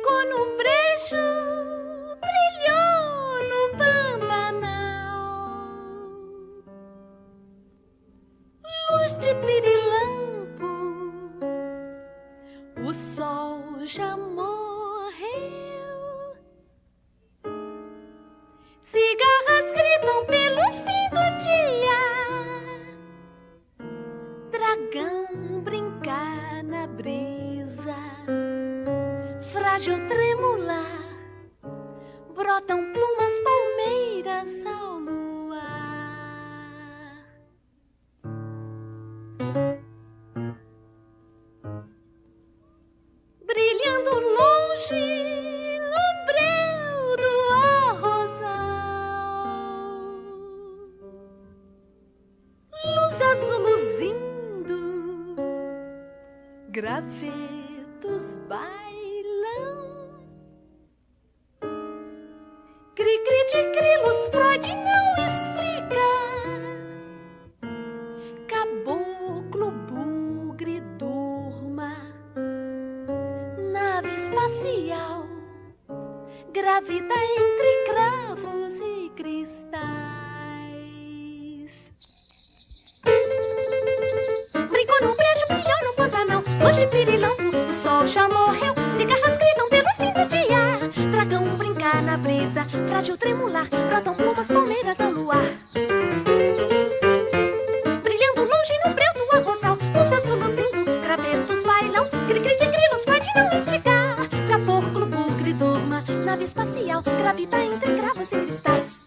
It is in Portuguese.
brincou no brejo, brilhou no Pantanal. Luz de pirilampo, o sol já morreu. Cigarras gritam pelo fim do dia, dragão brincar na brisa, frágil tremular, brotam plumas, palmeiras ao luar. Brilhando longe no breu do arrozal, luz azul luzindo, gravetos bailão. Cri-cri de grilos, Freud não explica. Caboclo, bugre, durma. Nave espacial, gravida entre cravos e cristais. Brincou no brejo, brilhou no Pantanal. Hoje pirilampo, o sol já morreu. Cigarras gritam pelo fim do dia, dragão brincar na brisa, frágil tremular, brotam plumas, palmeiras ao luar. Brilhando longe no breu do arrozal, luz azul luzindo, gravetos bailão. Cri-cri de grilos, pode não explicar. Caboclo, bugre, durma, nave espacial, gravida